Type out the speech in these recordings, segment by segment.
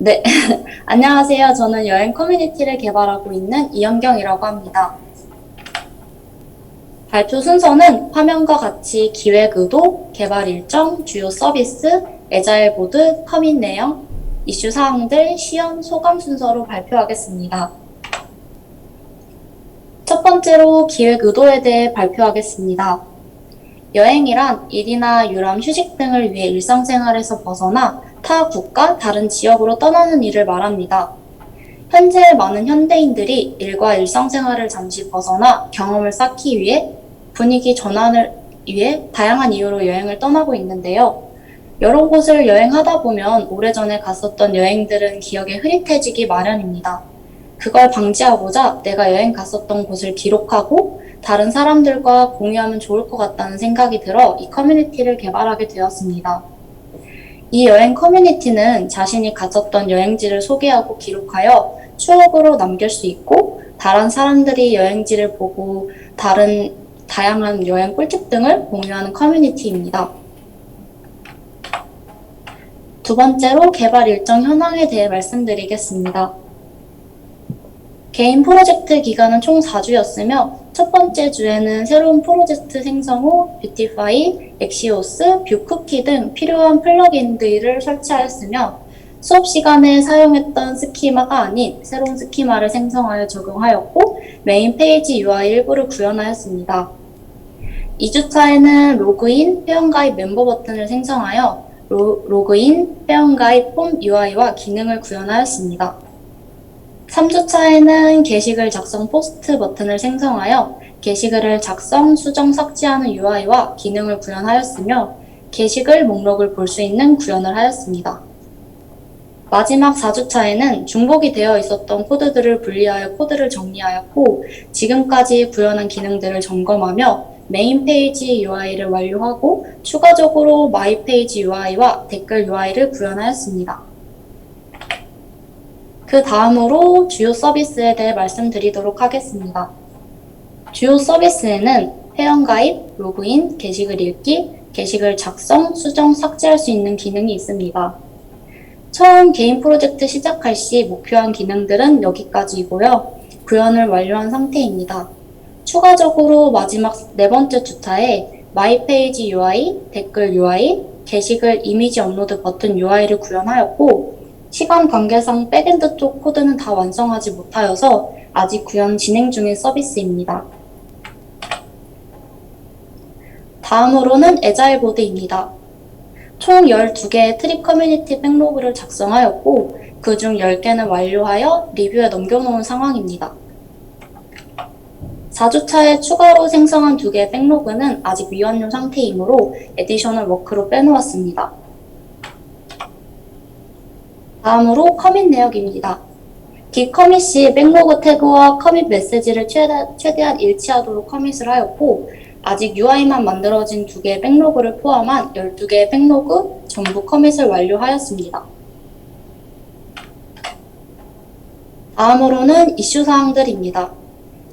네, 안녕하세요. 저는 여행 커뮤니티를 개발하고 있는 이현경이라고 합니다. 발표 순서는 화면과 같이 기획 의도, 개발 일정, 주요 서비스, 애자일 보드, 커밋 내용, 이슈 사항들, 시연, 소감 순서로 발표하겠습니다. 첫 번째로 기획 의도에 대해 발표하겠습니다. 여행이란 일이나 유람, 휴식 등을 위해 일상생활에서 벗어나 타 국가, 다른 지역으로 떠나는 일을 말합니다. 현재 많은 현대인들이 일과 일상생활을 잠시 벗어나 경험을 쌓기 위해 분위기 전환을 위해 다양한 이유로 여행을 떠나고 있는데요. 여러 곳을 여행하다 보면 오래전에 갔었던 여행들은 기억에 흐릿해지기 마련입니다. 그걸 방지하고자 내가 여행 갔었던 곳을 기록하고 다른 사람들과 공유하면 좋을 것 같다는 생각이 들어 이 커뮤니티를 개발하게 되었습니다. 이 여행 커뮤니티는 자신이 갔었던 여행지를 소개하고 기록하여 추억으로 남길 수 있고 다른 사람들이 여행지를 보고 다양한 여행 꿀팁 등을 공유하는 커뮤니티입니다. 두 번째로 개발 일정 현황에 대해 말씀드리겠습니다. 개인 프로젝트 기간은 총 4주였으며 첫 번째 주에는 새로운 프로젝트 생성 후 뷰티파이, 엑시오스, 뷰쿠키 등 필요한 플러긴들을 설치하였으며 수업 시간에 사용했던 스키마가 아닌 새로운 스키마를 생성하여 적용하였고 메인 페이지 UI 일부를 구현하였습니다. 2주차에는 로그인, 회원가입 멤버 버튼을 생성하여 로그인, 회원가입 폼 UI와 기능을 구현하였습니다. 3주차에는 게시글 작성 포스트 버튼을 생성하여 게시글을 작성, 수정, 삭제하는 UI와 기능을 구현하였으며 게시글 목록을 볼 수 있는 구현을 하였습니다. 마지막 4주차에는 중복이 되어 있었던 코드들을 분리하여 코드를 정리하였고 지금까지 구현한 기능들을 점검하며 메인 페이지 UI를 완료하고 추가적으로 마이 페이지 UI와 댓글 UI를 구현하였습니다. 그 다음으로 주요 서비스에 대해 말씀드리도록 하겠습니다. 주요 서비스에는 회원가입, 로그인, 게시글 읽기, 게시글 작성, 수정, 삭제할 수 있는 기능이 있습니다. 처음 개인 프로젝트 시작할 시 목표한 기능들은 여기까지이고요. 구현을 완료한 상태입니다. 추가적으로 마지막 네 번째 주차에 마이 페이지 UI, 댓글 UI, 게시글 이미지 업로드 버튼 UI를 구현하였고 시간 관계상 백엔드 쪽 코드는 다 완성하지 못하여서 아직 구현 진행 중인 서비스입니다. 다음으로는 애자일 보드입니다. 총 12개의 트립 커뮤니티 백로그를 작성하였고 그중 10개는 완료하여 리뷰에 넘겨놓은 상황입니다. 4주차에 추가로 생성한 2개의 백로그는 아직 미완료 상태이므로 에디셔널 워크로 빼놓았습니다. 다음으로 커밋 내역입니다. 기 커밋 시 백로그 태그와 커밋 메시지를 최대한 일치하도록 커밋을 하였고 아직 UI만 만들어진 2개의 백로그를 포함한 12개의 백로그 전부 커밋을 완료하였습니다. 다음으로는 이슈 사항들입니다.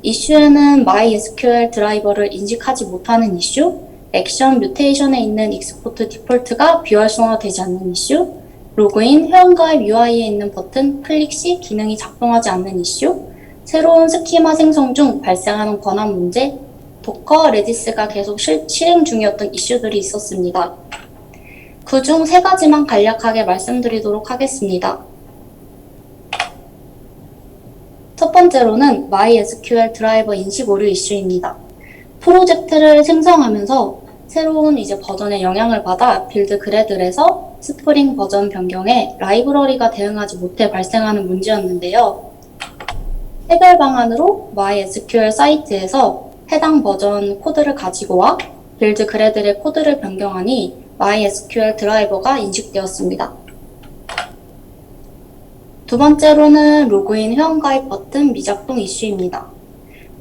이슈에는 MySQL 드라이버를 인식하지 못하는 이슈, 액션 뮤테이션에 있는 익스포트 디폴트가 비활성화되지 않는 이슈, 로그인, 회원가입 UI에 있는 버튼 클릭 시 기능이 작동하지 않는 이슈, 새로운 스키마 생성 중 발생하는 권한 문제, 도커, 레디스가 계속 실행 중이었던 이슈들이 있었습니다. 그중 3가지만 간략하게 말씀드리도록 하겠습니다. 첫 번째로는 MySQL 드라이버 인식 오류 이슈입니다. 프로젝트를 생성하면서 새로운 버전의 영향을 받아 빌드 그래들에서 스프링 버전 변경에 라이브러리가 대응하지 못해 발생하는 문제였는데요. 해결 방안으로 MySQL 사이트에서 해당 버전 코드를 가지고 와 빌드 그래들의 코드를 변경하니 MySQL 드라이버가 인식되었습니다. 두 번째로는 로그인 회원가입 버튼 미작동 이슈입니다.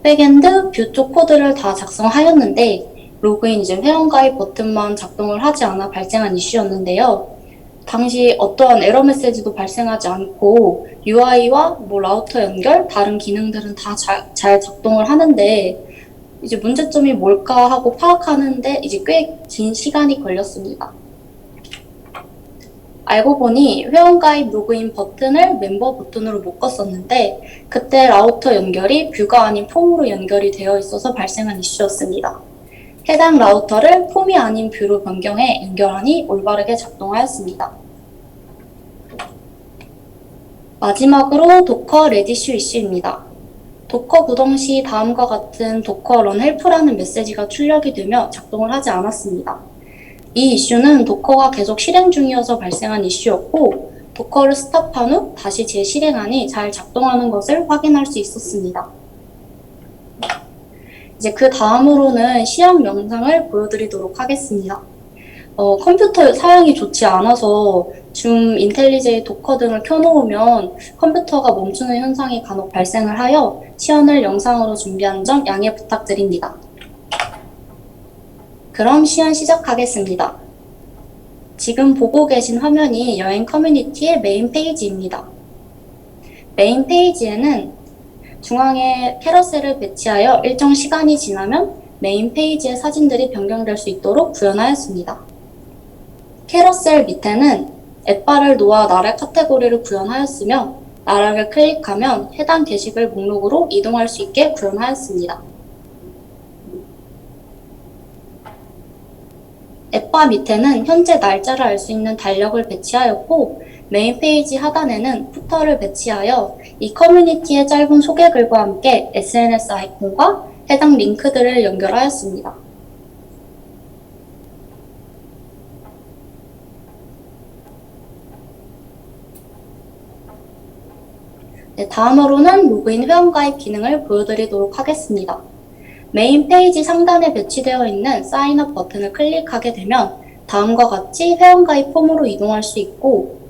백엔드, 뷰 쪽 코드를 다 작성하였는데 로그인 회원가입 버튼만 작동을 하지 않아 발생한 이슈였는데요. 당시 어떠한 에러 메시지도 발생하지 않고 UI와 라우터 연결, 다른 기능들은 다 잘 작동을 하는데 문제점이 뭘까 하고 파악하는데 꽤 긴 시간이 걸렸습니다. 알고 보니 회원가입 로그인 버튼을 멤버 버튼으로 묶었었는데 그때 라우터 연결이 뷰가 아닌 폼으로 연결이 되어 있어서 발생한 이슈였습니다. 해당 라우터를 폼이 아닌 뷰로 변경해 연결하니 올바르게 작동하였습니다. 마지막으로 도커 레디슈 이슈입니다. 도커 구동 시 다음과 같은 도커 런 헬프라는 메시지가 출력이 되며 작동을 하지 않았습니다. 이 이슈는 도커가 계속 실행 중이어서 발생한 이슈였고 도커를 스탑한 후 다시 재실행하니 잘 작동하는 것을 확인할 수 있었습니다. 이제 그 다음으로는 시험 영상을 보여드리도록 하겠습니다. 컴퓨터 사양이 좋지 않아서 줌, 인텔리제이, 도커 등을 켜놓으면 컴퓨터가 멈추는 현상이 간혹 발생을 하여 시연을 영상으로 준비한 점 양해 부탁드립니다. 그럼 시연 시작하겠습니다. 지금 보고 계신 화면이 여행 커뮤니티의 메인 페이지입니다. 메인 페이지에는 중앙에 캐러셀을 배치하여 일정 시간이 지나면 메인 페이지의 사진들이 변경될 수 있도록 구현하였습니다. 캐러셀 밑에는 앱바를 놓아 나라 카테고리를 구현하였으며 나라를 클릭하면 해당 게시글 목록으로 이동할 수 있게 구현하였습니다. 앱바 밑에는 현재 날짜를 알 수 있는 달력을 배치하였고 메인 페이지 하단에는 푸터를 배치하여 이 커뮤니티의 짧은 소개글과 함께 SNS 아이콘과 해당 링크들을 연결하였습니다. 네, 다음으로는 로그인 회원가입 기능을 보여드리도록 하겠습니다. 메인 페이지 상단에 배치되어 있는 사인업 버튼을 클릭하게 되면 다음과 같이 회원가입 폼으로 이동할 수 있고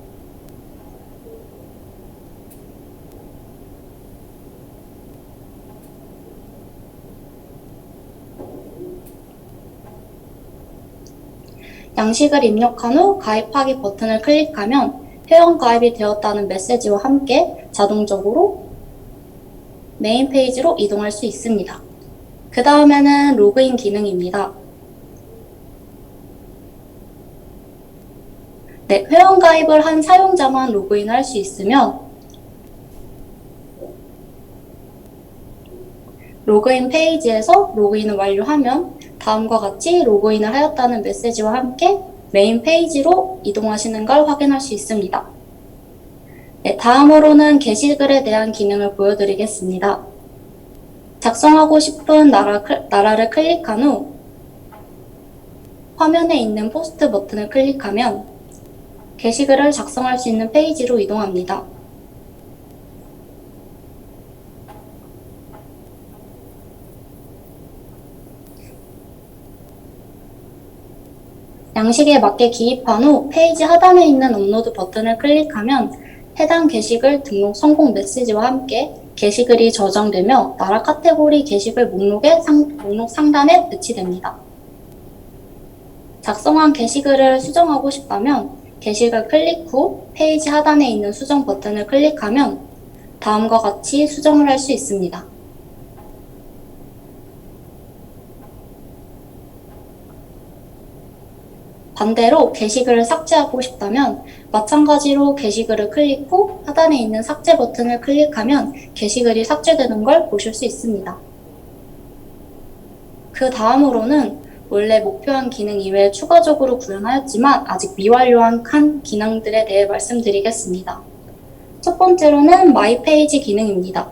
양식을 입력한 후 가입하기 버튼을 클릭하면 회원 가입이 되었다는 메시지와 함께 자동적으로 메인 페이지로 이동할 수 있습니다. 그 다음에는 로그인 기능입니다. 네, 회원 가입을 한 사용자만 로그인을 할 수 있으며 로그인 페이지에서 로그인을 완료하면 다음과 같이 로그인을 하였다는 메시지와 함께 메인 페이지로 이동하시는 걸 확인할 수 있습니다. 네, 다음으로는 게시글에 대한 기능을 보여드리겠습니다. 작성하고 싶은 나라를 클릭한 후 화면에 있는 포스트 버튼을 클릭하면 게시글을 작성할 수 있는 페이지로 이동합니다. 양식에 맞게 기입한 후 페이지 하단에 있는 업로드 버튼을 클릭하면 해당 게시글 등록 성공 메시지와 함께 게시글이 저장되며 나라 카테고리 게시글 목록 상단에 배치됩니다. 작성한 게시글을 수정하고 싶다면 게시글 클릭 후 페이지 하단에 있는 수정 버튼을 클릭하면 다음과 같이 수정을 할 수 있습니다. 반대로 게시글을 삭제하고 싶다면 마찬가지로 게시글을 클릭 후 하단에 있는 삭제 버튼을 클릭하면 게시글이 삭제되는 걸 보실 수 있습니다. 그 다음으로는 원래 목표한 기능 이외에 추가적으로 구현하였지만 아직 미완료한 기능들에 대해 말씀드리겠습니다. 첫 번째로는 마이 페이지 기능입니다.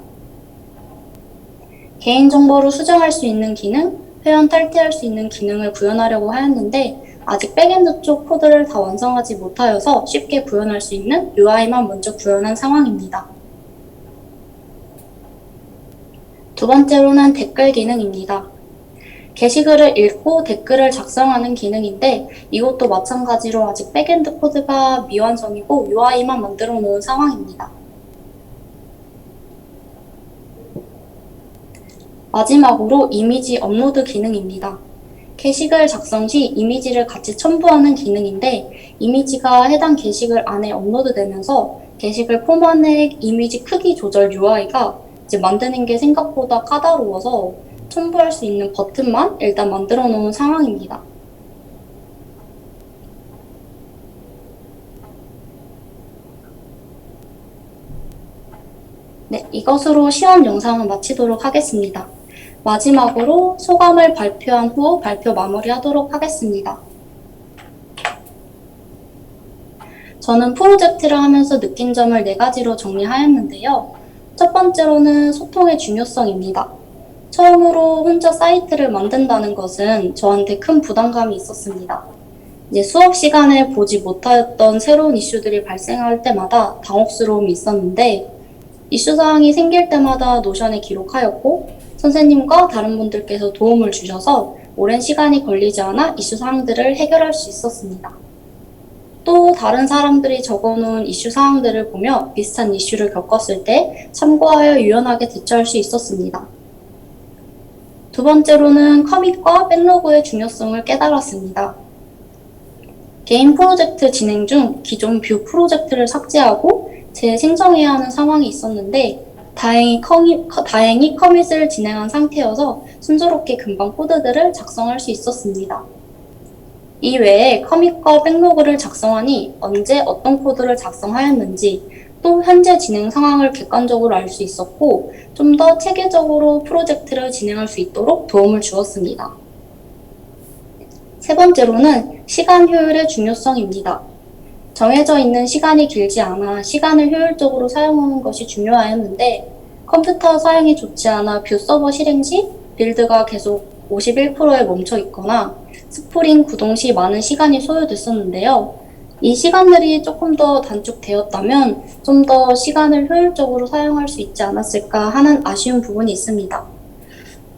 개인정보를 수정할 수 있는 기능, 회원 탈퇴할 수 있는 기능을 구현하려고 하였는데 아직 백엔드 쪽 코드를 다 완성하지 못하여서 쉽게 구현할 수 있는 UI만 먼저 구현한 상황입니다. 두 번째로는 댓글 기능입니다. 게시글을 읽고 댓글을 작성하는 기능인데 이것도 마찬가지로 아직 백엔드 코드가 미완성이고 UI만 만들어 놓은 상황입니다. 마지막으로 이미지 업로드 기능입니다. 게시글 작성 시 이미지를 같이 첨부하는 기능인데 이미지가 해당 게시글 안에 업로드되면서 게시글 폼 안에 이미지 크기 조절 UI가 이제 만드는 게 생각보다 까다로워서 첨부할 수 있는 버튼만 일단 만들어 놓은 상황입니다. 네, 이것으로 시험 영상을 마치도록 하겠습니다. 마지막으로 소감을 발표한 후 발표 마무리하도록 하겠습니다. 저는 프로젝트를 하면서 느낀 점을 4가지로 정리하였는데요. 첫 번째로는 소통의 중요성입니다. 처음으로 혼자 사이트를 만든다는 것은 저한테 큰 부담감이 있었습니다. 이제 수업 시간에 보지 못하였던 새로운 이슈들이 발생할 때마다 당혹스러움이 있었는데, 이슈 사항이 생길 때마다 노션에 기록하였고, 선생님과 다른 분들께서 도움을 주셔서 오랜 시간이 걸리지 않아 이슈 사항들을 해결할 수 있었습니다. 또 다른 사람들이 적어놓은 이슈 사항들을 보며 비슷한 이슈를 겪었을 때 참고하여 유연하게 대처할 수 있었습니다. 두 번째로는 커밋과 백로그의 중요성을 깨달았습니다. 개인 프로젝트 진행 중 기존 뷰 프로젝트를 삭제하고 재생성해야 하는 상황이 있었는데 다행히 커밋을 진행한 상태여서 순조롭게 금방 코드들을 작성할 수 있었습니다. 이 외에 커밋과 백로그를 작성하니 언제 어떤 코드를 작성하였는지 또 현재 진행 상황을 객관적으로 알 수 있었고 좀 더 체계적으로 프로젝트를 진행할 수 있도록 도움을 주었습니다. 세 번째로는 시간 효율의 중요성입니다. 정해져 있는 시간이 길지 않아 시간을 효율적으로 사용하는 것이 중요하였는데 컴퓨터 사용이 좋지 않아 뷰 서버 실행 시 빌드가 계속 51%에 멈춰 있거나 스프링 구동 시 많은 시간이 소요됐었는데요. 이 시간들이 조금 더 단축되었다면 좀 더 시간을 효율적으로 사용할 수 있지 않았을까 하는 아쉬운 부분이 있습니다.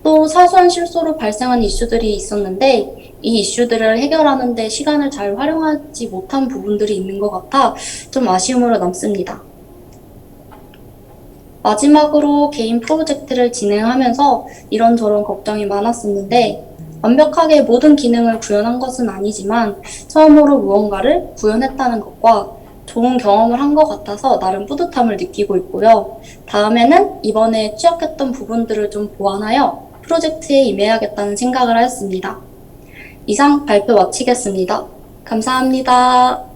또 사소한 실수로 발생한 이슈들이 있었는데 이 이슈들을 해결하는 데 시간을 잘 활용하지 못한 부분들이 있는 것 같아 좀 아쉬움으로 남습니다. 마지막으로 개인 프로젝트를 진행하면서 이런저런 걱정이 많았었는데 완벽하게 모든 기능을 구현한 것은 아니지만 처음으로 무언가를 구현했다는 것과 좋은 경험을 한 것 같아서 나름 뿌듯함을 느끼고 있고요. 다음에는 이번에 취약했던 부분들을 좀 보완하여 프로젝트에 임해야겠다는 생각을 하였습니다. 이상 발표 마치겠습니다. 감사합니다.